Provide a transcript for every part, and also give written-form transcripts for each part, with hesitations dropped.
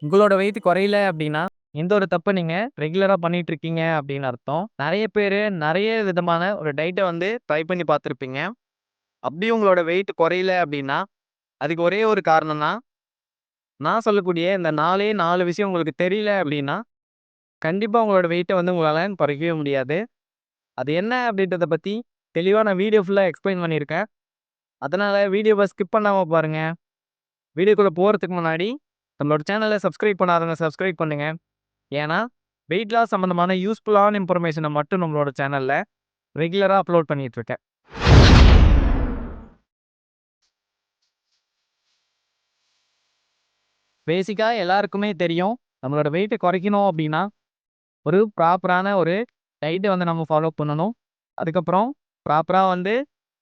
உங்களோட வெயிட் குறையல அப்படின்னா, இந்த ஒரு தப்ப நீங்க ரெகுலரா பண்ணிட்டு இருக்கீங்க அப்படின்னு அர்த்தம். நெறைய பேரு நெறைய விதமான ஒரு டயட்ட வந்து ட்ரை பண்ணி பார்த்துருப்பீங்க. அப்படியும் உங்களோட வெயிட் குறையல அப்படின்னா, அதுக்கு ஒரே ஒரு காரணம் தான், நான் சொல்லக்கூடிய இந்த 4 விஷயம் உங்களுக்கு தெரியல அப்படின்னா, கண்டிப்பா உங்களோட வெயிட்ட வந்து உங்களால குறைக்கவே முடியாது. அது என்ன அப்படின்றத பத்தி தெளிவா நான் வீடியோ ஃபுல்லா எக்ஸ்ப்ளைன் பண்ணியிருக்கேன். அதனால வீடியோவ ஸ்கிப் பண்ணாம பாருங்க. வீடியோக்குள்ள போறதுக்கு முன்னாடி நம்மளோட சேனல சப்ஸ்கிரைப் பண்ணாதவங்க சப்ஸ்கிரைப் பண்ணுங்க. ஏன்னா, வெயிட் லாஸ் சம்மந்தமான யூஸ்ஃபுல்லான இன்ஃபர்மேஷன மட்டும் நம்மளோட சேனல்ல ரெகுலரா அப்லோட் பண்ணிட்டு இருக்கேன். பேசிக்கா எல்லாருக்குமே தெரியும். நம்மளோட வெயிட்ட குறைக்கணும் அப்டின்னா, ஒரு ப்ராப்பரான ஒரு டயட்ட வந்து நம்ம ஃபாலோ பண்ணணும். அதுக்கப்புறம் ப்ராப்பரா வந்து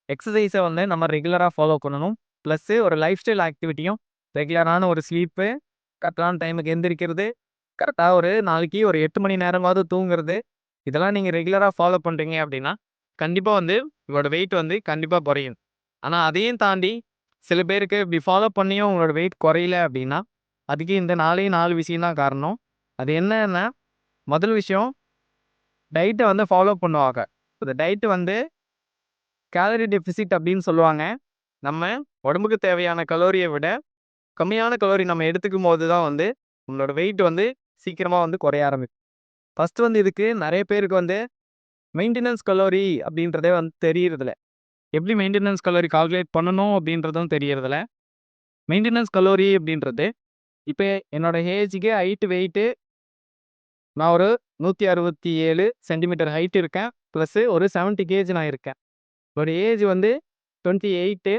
எக்ஸர்சைஸ வந்து நம்ம ரெகுலரா ஃபாலோ பண்ணணும். பிளஸ் ஒரு லைஃப் ஸ்டைல் ஆக்டிவிட்டியும் ரெகுலரான ஒரு ஸ்லீப்பு, கரெக்டான டைமுக்கு எந்திரிக்கிறது, கரெக்ட்டா ஒரு நாளைக்கு ஒரு 8 மணி நேரமாவது தூங்குறது. இதெல்லாம் நீங்க ரெகுலரா ஃபாலோ பண்றீங்க அப்டின்னா, கண்டிப்பா வந்து உங்களோட வெயிட் வந்து கண்டிப்பா குறையும். ஆனா அதையும் தாண்டி சில பேருக்கு இப்டி ஃபாலோ பண்ணியும் உங்களோட வெயிட் குறையல அப்டின்னா, அதுக்கு இந்த 4 விஷயம் தான் காரணம். அது என்னன்னா, முதல் விஷயம் டயட்ட வந்து ஃபாலோ பண்ணுவாங்க. இந்த டயட் வந்து கேலரி டெஃபிசிட் அப்டின்னு சொல்லுவாங்க. நம்ம உடம்புக்கு தேவையான கலோரிய விட கம்மியான கலோரி நம்ம எடுத்துக்கும்போது தான் வந்து நம்மளோட வெயிட் வந்து சீக்கிரமா வந்து குறைய ஆரம்பிக்கும். ஃபர்ஸ்ட் வந்து இதுக்கு நெறைய பேருக்கு வந்து மெயின்டனன்ஸ் கலோரி அப்படின்றதே வந்து தெரியறதில்ல. எப்படி மெயின்டனன்ஸ் கலோரி கால்குலேட் பண்ணணும் அப்படின்றதும் தெரியறதில்ல. மெயின்டனன்ஸ் கலோரி அப்படின்றது, இப்ப என்னோட ஏஜ்க்கு ஹைட், வெயிட் நான் ஒரு 167 சென்டிமீட்டர் ஹைட் இருக்கேன். பிளஸ் ஒரு 70 கேஜி நான் இருக்கேன். என்னோட ஏஜ் வந்து 28.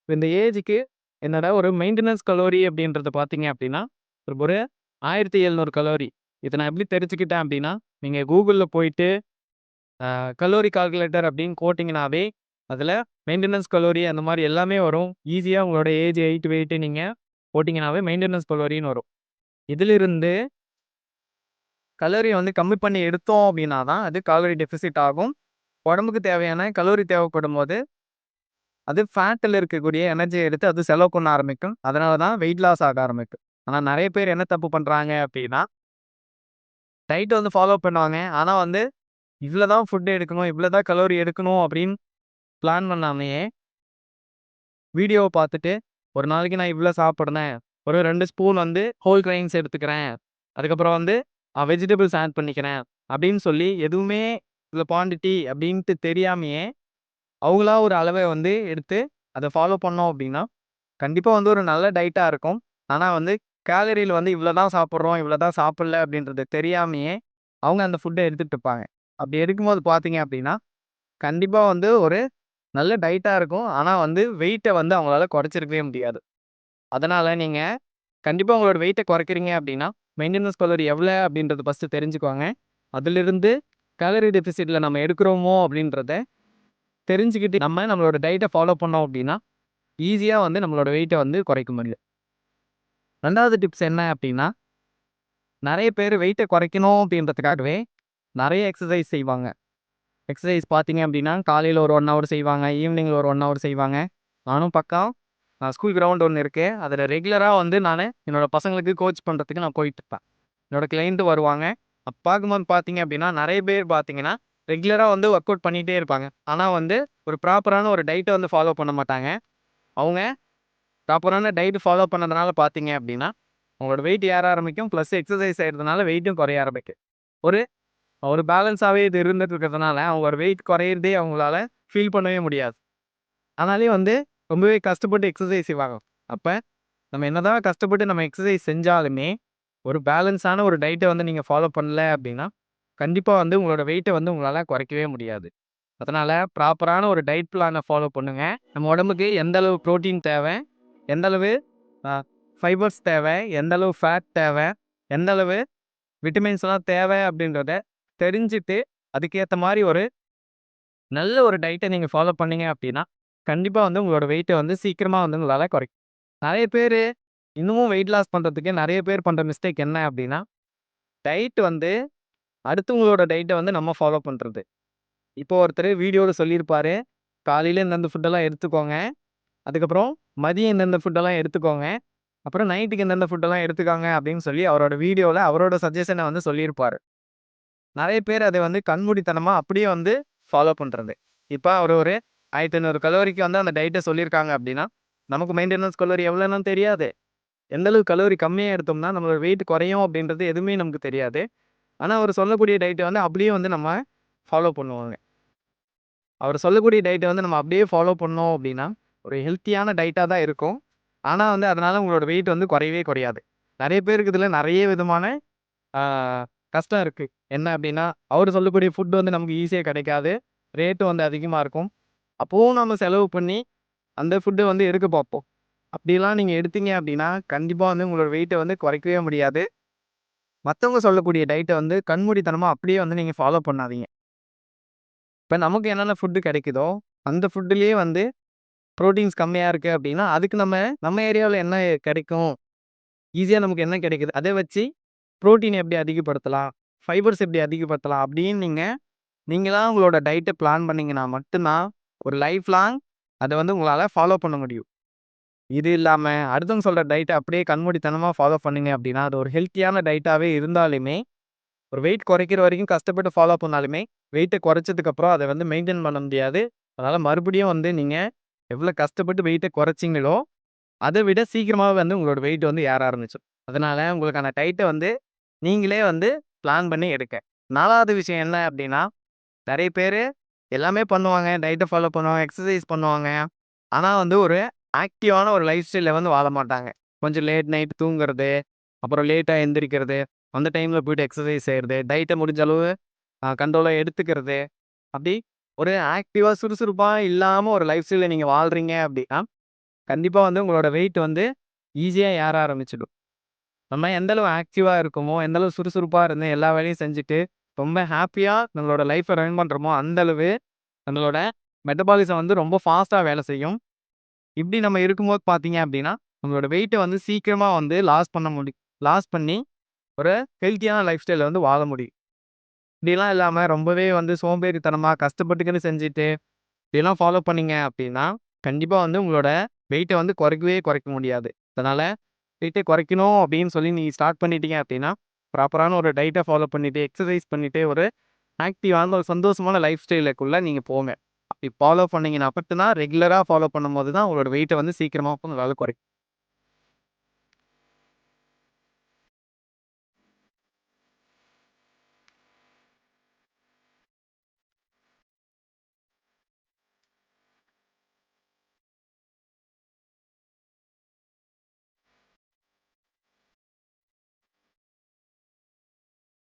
இந்த ஏஜ்க்கு என்னோட ஒரு மெயின்டனன்ஸ் கலோரி அப்படின்றத பார்த்தீங்க அப்படின்னா, ஒரு 1700 கலோரி. இத நான் எப்படி தெரிஞ்சுக்கிட்டேன் அப்படின்னா, நீங்க Googleல போயிட்டு கலோரி கால்குலேட்டர் அப்படின்னு போட்டீங்கனாவே, அதில மெயின்டனன்ஸ் கலோரி அந்த மாரி எல்லாமே வரும். ஈஸியா உங்களோட ஏஜ், ஹைட், வெயிட் நீங்க போட்டீங்கனாவே மெயின்டனன்ஸ் கலோரின்னு வரும். இதிலிருந்து கலோரிய வந்து கம்மி பண்ணி எடுத்தோம் அப்படின்னா தான், அது காலரி டெஃபிசிட் ஆகும். உடம்புக்கு தேவையான கலோரி தேவைப்படும்போது, அது ஃபேட்ல இருக்கக்கூடிய எனர்ஜிய எடுத்து அது செலவு பண்ண ஆரம்பிக்கும். அதனால தான் வெயிட் லாஸ் ஆக ஆரம்பிக்கும். ஆனா நெறைய பேர் என்ன தப்பு பண்றாங்க அப்படின்னா, டயட் வந்து ஃபாலோ பண்ணுவாங்க. ஆனா வந்து இவ்ளோ தான் ஃபுட் எடுக்கணும், இவ்ளோ தான் கலோரி எடுக்கணும் அப்படின்னு பிளான் பண்ணாமயே, வீடியோவ பார்த்துட்டு, ஒரு நாளைக்கு நான் இவ்ளோ சாப்பிடுறேன். ஒரு 2 ஸ்பூன் வந்து ஹோல் கிரெயின்ஸ் எடுத்துக்கிறேன். அதுக்கப்புறம் வந்து வெஜிடபிள்ஸ் ஆட் பண்ணிக்கிறேன். அப்படின்னு சொல்லி எதுவுமே இவ்ளோ குவான்டிட்டி அப்படின்ட்டு தெரியாமயே, அவங்களா ஒரு அளவ வந்து எடுத்து அத ஃபாலோ பண்ணோம் அப்படின்னா, கண்டிப்பா வந்து ஒரு நல்ல டயட்டா இருக்கும். ஆனா வந்து கேலரில வந்து இவ்ளோ தான் சாப்பிடுறோம், இவ்ளோ தான் சாப்பிடல அப்படின்றது தெரியாமயே, அவங்க அந்த ஃபுட்ட எடுத்துட்டு இருப்பாங்க. அப்படி எடுக்கும்போது பார்த்தீங்க அப்படின்னா, கண்டிப்பா வந்து ஒரு நல்ல டயட்டா இருக்கும். ஆனா வந்து வெயிட்ட வந்து அவங்களால குறைச்சிருக்கவே முடியாது. அதனால நீங்க கண்டிப்பா உங்களோட வெயிட்ட குறைக்கிறீங்க அப்படின்னா, மெயின்டனன்ஸ் கலோரி எவ்வளோ அப்படின்றத ஃபர்ஸ்ட்டு தெரிஞ்சுக்கோங்க. அதிலிருந்து கேலரி டெஃபிசிட்ல நம்ம எடுக்கிறோமோ அப்படின்றத தெரிஞ்சுக்கிட்டு நம்மளோட டயட்ட ஃபாலோ பண்ணோம் அப்படின்னா, ஈஸியா வந்து நம்மளோட வெயிட்ட வந்து குறைக்க முடியும். 2வது டிப்ஸ் என்ன அப்படின்னா, நெறைய பேரு வெயிட்ட குறைக்கணும் அப்படின்றதுக்காகவே நெறைய எக்சர்சைஸ் செய்வாங்க. எக்சர்சைஸ் பார்த்தீங்க அப்படின்னா, காலையில ஒரு 1 ஹவர் செய்வாங்க. ஈவினிங்ல ஒரு 1 ஹவர் செய்வாங்க. நானும் ஸ்கூல் கிரவுண்ட் ஒண்ணு இருக்கு. அதில ரெகுலரா வந்து நானு என்னோட பசங்களுக்கு கோச் பண்றதுக்கு நான் போயிட்டுருப்பேன். என்னோட கிளையன்ட் வருவாங்க. அப்ப பார்க்கும்போது பார்த்தீங்க அப்படின்னா, நெறைய பேர் பார்த்தீங்கன்னா, ரெகுலரா வந்து வொர்க் அவுட் பண்ணிட்டே இருப்பாங்க. ஆனா வந்து ஒரு ப்ராப்பரான ஒரு டயட்ட வந்து ஃபாலோ பண்ண மாட்டாங்க. அவங்க ப்ராப்பரான டயட் ஃபாலோ பண்ணதுனால பார்த்தீங்க அப்படின்னா, அவங்களோட வெயிட் ஏற ஆரம்பிக்கும். பிளஸ் எக்சர்சைஸ் செய்றதுனால வெயிட்டும் குறைய ஆரம்பிக்கும். ஒரு ஒரு பேலன்ஸாவே இது இருந்துட்டு இருக்கிறதுனால, அவங்களோட வெயிட் குறையிறதே அவங்களால ஃபீல் பண்ணவே முடியாது. ஆனாலயும் வந்து ரொம்பவே கஷ்டப்பட்டு எக்சர்சைஸ் செய்வாங்க. அப்ப நம்ம என்னதான் கஷ்டப்பட்டு நம்ம எக்சர்சைஸ் செஞ்சாலுமே, ஒரு பேலன்ஸான ஒரு டயட்ட வந்து நீங்க ஃபாலோ பண்ணல அப்டின்னா, கண்டிப்பா வந்து உங்களோட வெயிட்ட வந்து உங்களால குறைக்கவே முடியாது. அதனால ப்ராப்பரான ஒரு டயட் பிளான ஃபாலோ பண்ணுங்க. நம்ம உடம்புக்கு எந்த அளவு புரோட்டீன் தேவ, எந்த அளவு அ ஃபைபர்ஸ் தேவ, எந்த அளவு ஃபேட் தேவ, எந்த அளவு விட்டமின்ஸ்லாம் தேவ அப்டின்றத தெரிஞ்சுட்டு, அதுக்கேத்த மாரி ஒரு நல்ல ஒரு டயட்ட நீங்க ஃபாலோ பண்ணீங்க அப்டின்னா, கண்டிப்பா வந்து உங்களோட வெயிட்ட வந்து சீக்கிரமா வந்து உங்களால குறைக்க நெறைய பேரு இன்னமும் வெயிட் லாஸ் பண்றதுக்கு நெறைய பேர் பண்ற மிஸ்டேக் என்ன அப்டின்னா, டயட் வந்து அடுத்தவங்களோட டயட்ட வந்து நம்ம ஃபாலோ பண்றது. இப்போ ஒருத்தரு வீடியோல சொல்லியிருப்பாரு, காலையில இந்தந்த ஃபுட்டெல்லாம் எடுத்துக்கோங்க. அதுக்கப்புறம் மதியம் இந்தந்த ஃபுட்டெல்லாம் எடுத்துக்கோங்க. அப்புறம் நைட்டுக்கு எந்தெந்த ஃபுட்டெல்லாம் எடுத்துக்காங்க அப்படின்னு சொல்லி அவரோட வீடியோல அவரோட சஜஷன வந்து சொல்லியிருப்பாரு. நெறைய பேர் அத வந்து கண்மூடித்தனமா அப்படியே வந்து ஃபாலோ பண்றது. இப்ப அவரு ஒரு 1500 கலோரிக்கு வந்து அந்த டயட்ட சொல்லியிருக்காங்க அப்படின்னா, நமக்கு மெயின்டனன்ஸ் கலோரி எவ்வளோன்னு தெரியாது. எந்த அளவு கலோரி கம்மியா எடுத்தோம்னா நம்மளோட வெயிட் குறையும் அப்படின்றது எதுவுமே நமக்கு தெரியாது. ஆனா, அவரு சொல்லக்கூடிய டயட்ட வந்து அப்படியே வந்து நம்ம ஃபாலோ பண்ணுவோங்க. அவரு சொல்லக்கூடிய டயட்ட வந்து நம்ம அப்படியே ஃபாலோ பண்ணோம் அப்படின்னா, ஒரு ஹெல்த்தியான டயட்டா தான் இருக்கும். ஆனா வந்து அதனால உங்களோட வெயிட் வந்து குறையவே குறையாது. நெறைய பேருக்கு இதுல நெறைய விதமான ஆ கஷ்டம் இருக்கு. என்ன அப்படின்னா, அவரு சொல்லக்கூடிய ஃபுட் வந்து நமக்கு ஈஸியா கிடைக்காது. ரேட்டும் வந்து அதிகமா இருக்கும். அப்பவும் நம்ம செலவு பண்ணி அந்த ஃபுட்ட வந்து எடுக்க பார்ப்போம். அப்படிலாம் நீங்க எடுத்தீங்க அப்படின்னா, கண்டிப்பா வந்து உங்களோட வெயிட்ட வந்து குறைக்கவே முடியாது. மத்தவங்க சொல்லக்கூடிய டயட்ட வந்து கண்மூடித்தனமா அப்படியே வந்து நீங்க ஃபாலோ பண்ணாதீங்க. இப்ப நமக்கு என்னென்ன ஃபுட் கிடைக்குதோ, அந்த ஃபுட்லயே வந்து புரோட்டீன்ஸ் கம்மியா இருக்கு அப்படின்னா, அதுக்கு நம்ம ஏரியாவுல என்ன கிடைக்கும்? ஈஸியா நமக்கு என்ன கிடைக்குது? அத வச்சு புரோட்டீன் எப்படி அதிகப்படுத்தலாம்? ஃபைபர்ஸ் எப்படி அதிகப்படுத்தலாம்? அப்படின்னு நீங்களா உங்களோட டயட்ட பிளான் பண்ணீங்கன்னா மட்டும் தான், ஒரு லைஃப் லாங் அத வந்து உங்களால ஃபாலோ பண்ண முடியும். இது இல்லாம அடுத்தவங்க சொல்ற டயட்ட அப்படியே கண்மூடித்தனமா ஃபாலோ பண்ணீங்க அப்படின்னா, அது ஒரு ஹெல்த்தியான டயட்டாவே இருந்தாலுமே, ஒரு வெயிட் குறைக்கிற வரைக்கும் கஷ்டப்பட்டு ஃபாலோ பண்ணாலுமே, வெயிட்ட குறைச்சதுக்கப்புறம் அத வந்து மெயின்டெயின் பண்ண முடியாது. அதனால மறுபடியும் வந்து நீங்க எவ்வளோ கஷ்டப்பட்டு வெயிட்ட குறைச்சீங்களோ, அத விட சீக்கிரமாவே வந்து உங்களோட வெயிட் வந்து ஏற ஆரம்பிச்சுரும். அதனால உங்களுக்கான டயட்ட வந்து நீங்களே வந்து பிளான் பண்ணி எடுங்க. 4வது விஷயம் என்ன அப்படின்னா, நெறைய பேரு எல்லாமே பண்ணுவாங்க. டயட்ட ஃபாலோ பண்ணுவாங்க, எக்சர்சைஸ் பண்ணுவாங்க. ஆனா வந்து ஒரு ஆக்டிவான ஒரு லைஃப் ஸ்டைல வந்து வாழ மாட்டாங்க. கொஞ்சம் லேட் நைட் தூங்குறது, அப்புறம் லேட்டா எந்திரிக்கிறது, அந்த டைம்ல போயிட்டு எக்சர்சைஸ் செய்றது, டயட்ட முடிஞ்ச அளவு கண்ட்ரோலா எடுத்துக்கிறது. அப்படி ஒரு ஆக்டிவா சுறுசுறுப்பா இல்லாம ஒரு லைஃப் ஸ்டைல நீங்க வாழ்றீங்க அப்படின்னா, கண்டிப்பா வந்து உங்களோட வெயிட் வந்து ஈஸியா ஏற ஆரம்பிச்சுடும். நம்ம எந்த அளவு ஆக்டிவா இருக்கோமோ, எந்த அளவு சுறுசுறுப்பா இருந்து எல்லா வேலையும் செஞ்சுட்டு, ரொம்ப ஹேப்பியா நம்மளோட லைஃப்ப ரன் பண்றோமோ, அந்த அளவு நம்மளோட மெட்டபாலிசம் வந்து ரொம்ப ஃபாஸ்ட்டா வேலை செய்யும். இப்படி நம்ம இருக்கும்போது பார்த்தீங்க அப்படின்னா, நம்மளோட வெயிட்ட வந்து சீக்கிரமா வந்து லாஸ் பண்ணி ஒரு ஹெல்த்தியான லைஃப் ஸ்டைல வந்து வாழ முடியும். இப்படிலாம் இல்லாம ரொம்பவே வந்து சோம்பேறித்தனமா கஷ்டப்பட்டுக்கின்னு செஞ்சுட்டு, இப்படிலாம் ஃபாலோ பண்ணீங்க அப்படின்னா, கண்டிப்பா வந்து உங்களோட வெயிட்ட வந்து குறைக்கவே குறைக்க முடியாது. அதனால வெயிட்ட குறைக்கணும் அப்படின்னு சொல்லி நீங்க ஸ்டார்ட் பண்ணிட்டீங்க அப்படின்னா, ப்ராப்பரான ஒரு டயட்ட ஃபாலோ பண்ணிட்டு, எக்சர்சைஸ் பண்ணிட்டு, ஒரு ஆக்டிவான ஒரு சந்தோஷமான லைஃப் ஸ்டைலுக்குள்ள நீங்க போங்க. அப்படி ஃபாலோ பண்ணீங்கன்னா மட்டும் தான் ரெகுலரா ஃபாலோ பண்ணும்போது தான் உங்களோட வெயிட்ட வந்து சீக்கிரமா உங்களால குறைக்க